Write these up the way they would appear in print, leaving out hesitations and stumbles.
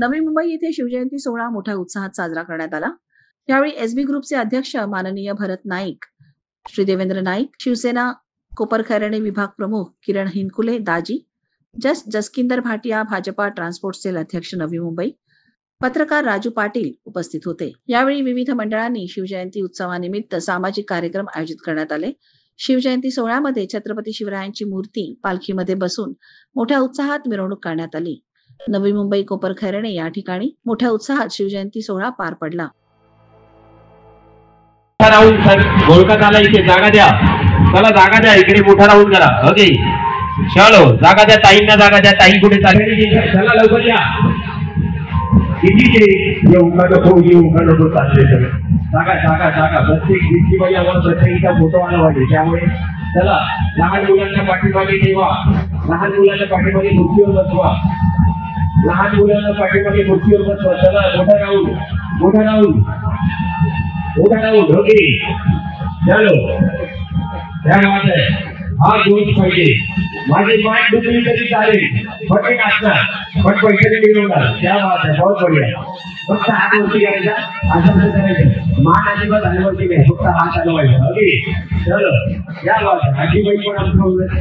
नवी मुंबई येथे शिवजयंती सोहळा मोठ्या उत्साहात साजरा करण्यात आला। यावेळी एसबी ग्रुपचे अध्यक्ष माननीय भरत नाईक, श्री देवेंद्र नाईक, शिवसेना कोपरखैरणे विभाग प्रमुख किरण हिनकुले दाजी, जसकिंदर भाटिया, भाजपा ट्रान्सपोर्ट सेल अध्यक्ष नवी मुंबई, पत्रकार राजू पाटील उपस्थित होते। यावेळी विविध मंडळांनी शिवजयंती उत्सवानिमित्त सामाजिक कार्यक्रम आयोजित करण्यात आले। शिवजयंती सोहळ्यामध्ये छत्रपती शिवरायांची मूर्ती पालखीमध्ये बसून मोठ्या उत्साहात मिरवणूक करण्यात आली। नवी मुंबई कोपरखैरणे या ठिकाणी मोठ्या उत्साहात शिवजयंती सोहळा पार पडला। राऊंड सर गोलका आला, इथे जागा द्या, चला जागा द्या, इकडे मोठा राऊंड करा। ओके चलो जागा द्या, ताईंना जागा द्या, ताई कुठे चालली, चला लवकर या। कितीचे येऊन नको चालले सगळे, जागा जागा जागा, प्रत्येक दिसली पाहिजे आम्हाला, प्रत्येकीचा फोटो आला पाहिजे। त्यामुळे चला लहान मुलांना पाठीमागे ठेवा, लहान मुलांना पाठीमागे खुर्चीवर बसवा, लहान मुलांना पाठीमागे खुर्चीवर बसवा। चला मोठा राऊंड, मोठा राऊंड, मोठा राऊंड। ओके चलो क्या बात है, हा जोश पाहिजे। माझे माइक डुबली तरी चालेल, पण एक असणार, पण पैसे मिळवणार। क्या बात है, बहुत बढ़िया। फक्त हात वरती करायचा, असं करायचं, मान अजिबात हलवायची नाही, फक्त हात हलवायचा। ओके चलो क्या बात है। आजीबाई पण आमचं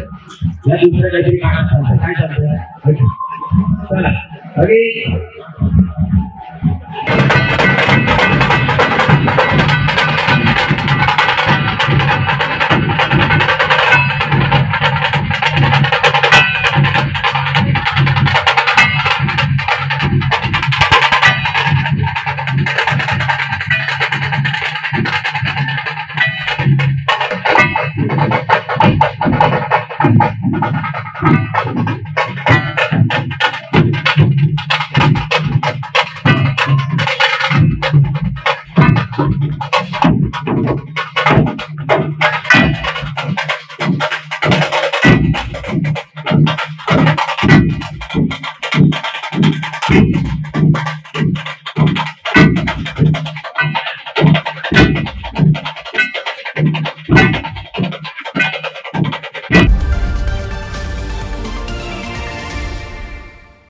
या दुसऱ्या काहीतरी कानात चालतं, काय चालतं चला। ओके